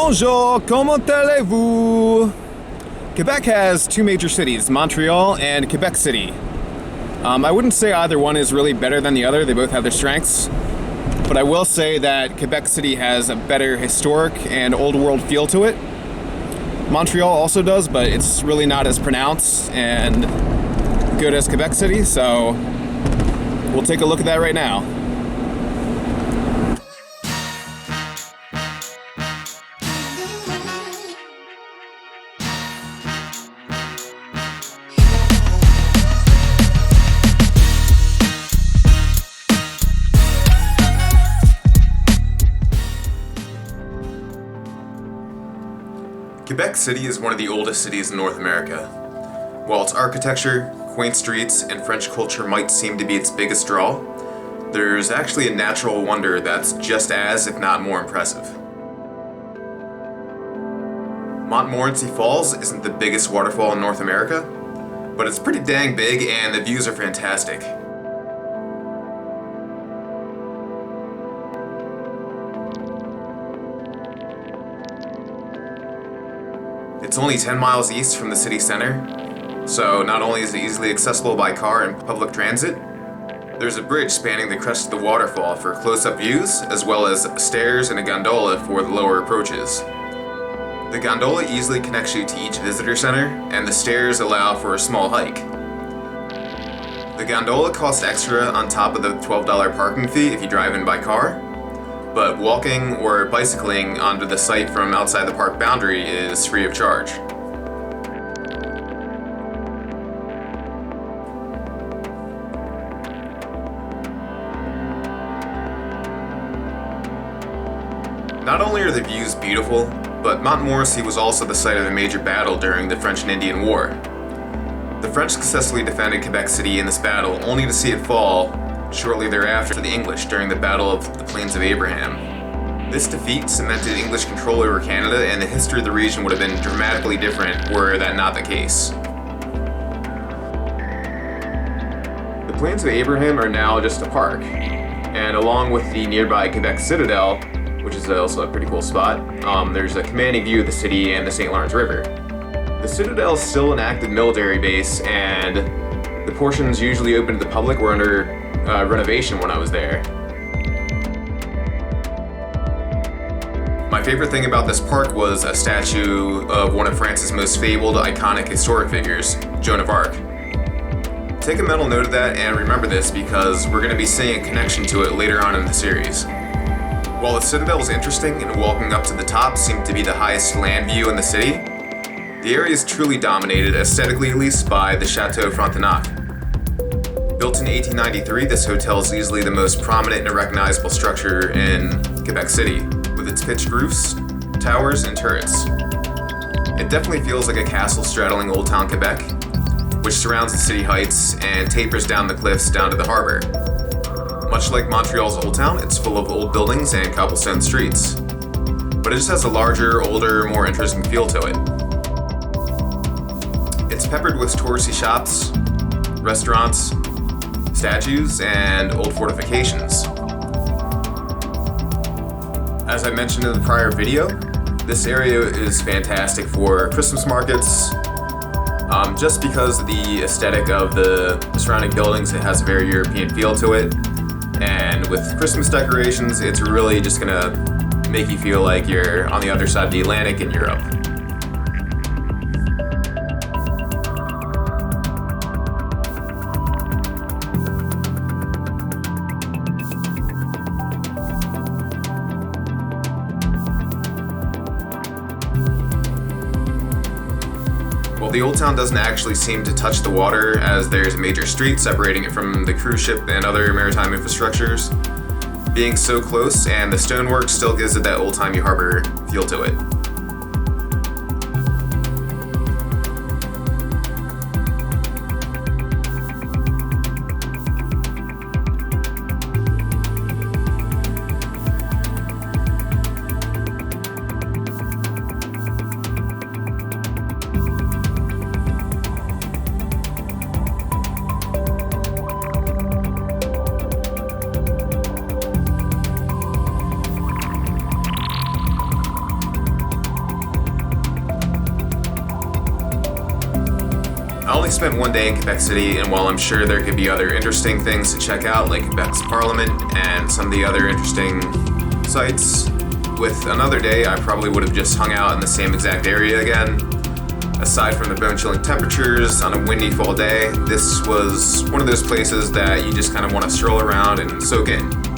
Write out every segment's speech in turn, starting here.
Bonjour, comment allez-vous? Quebec has two major cities, Montreal and Quebec City. I wouldn't say either one is really better than the other, they both have their strengths. But I will say that Quebec City has a better historic and old world feel to it. Montreal also does, but it's really not as pronounced and good as Quebec City, so we'll take a look at that right now. Quebec City is one of the oldest cities in North America. While its architecture, quaint streets, and French culture might seem to be its biggest draw, there's actually a natural wonder that's just as, if not more impressive. Montmorency Falls isn't the biggest waterfall in North America, but it's pretty dang big and the views are fantastic. It's only 10 miles east from the city center, so not only is it easily accessible by car and public transit, there's a bridge spanning the crest of the waterfall for close-up views, as well as stairs and a gondola for the lower approaches. The gondola easily connects you to each visitor center, and the stairs allow for a small hike. The gondola costs extra on top of the $12 parking fee if you drive in by car, but walking or bicycling onto the site from outside the park boundary is free of charge. Not only are the views beautiful, but Montmorency was also the site of a major battle during the French and Indian War. The French successfully defended Quebec City in this battle, only to see it fall shortly thereafter to the English during the Battle of the Plains of Abraham. This defeat cemented English control over Canada, and the history of the region would have been dramatically different were that not the case. The Plains of Abraham are now just a park, and along with the nearby Quebec Citadel, which is also a pretty cool spot, there's a commanding view of the city and the St. Lawrence River. The Citadel is still an active military base, and the portions usually open to the public were under renovation when I was there. My favorite thing about this park was a statue of one of France's most fabled, iconic historic figures, Joan of Arc. Take a mental note of that and remember this because we're going to be seeing a connection to it later on in the series. While the Citadel is interesting and walking up to the top seemed to be the highest land view in the city, the area is truly dominated, aesthetically at least, by the Château Frontenac. Built in 1893, this hotel is easily the most prominent and recognizable structure in Quebec City, with its pitched roofs, towers, and turrets. It definitely feels like a castle straddling Old Town Quebec, which surrounds the city heights and tapers down the cliffs down to the harbor. Much like Montreal's Old Town, it's full of old buildings and cobblestone streets, but it just has a larger, older, more interesting feel to it. It's peppered with touristy shops, restaurants, statues, and old fortifications. As I mentioned in the prior video, this area is fantastic for Christmas markets. Just because of the aesthetic of the surrounding buildings, it has a very European feel to it. And with Christmas decorations, it's really just gonna make you feel like you're on the other side of the Atlantic in Europe. Well, the Old Town doesn't actually seem to touch the water, as there's a major street separating it from the cruise ship and other maritime infrastructures. Being so close, and the stonework still gives it that old-timey harbor feel to it. I only spent one day in Quebec City, and while I'm sure there could be other interesting things to check out, like Quebec's Parliament and some of the other interesting sites, with another day I probably would have just hung out in the same exact area again. Aside from the bone-chilling temperatures on a windy fall day, this was one of those places that you just kind of want to stroll around and soak in.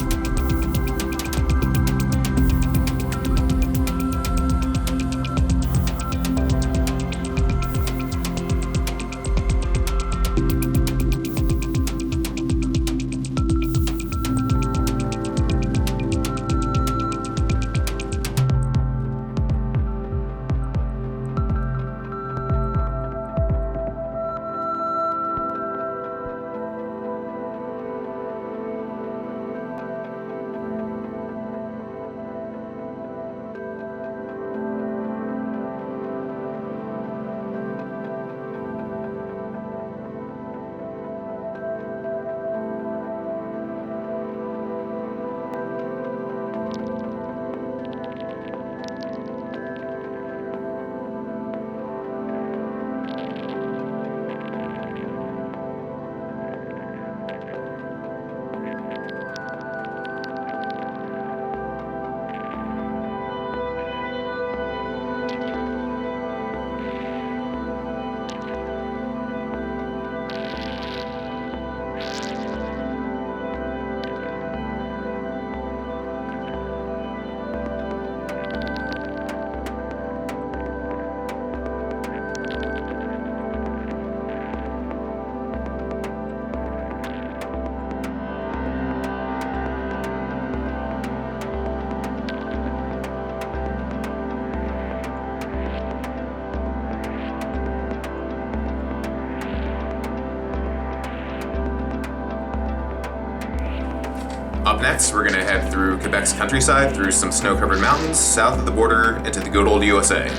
Up next, we're going to head through Quebec's countryside, through some snow-covered mountains, south of the border, into the good old USA.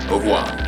Au revoir.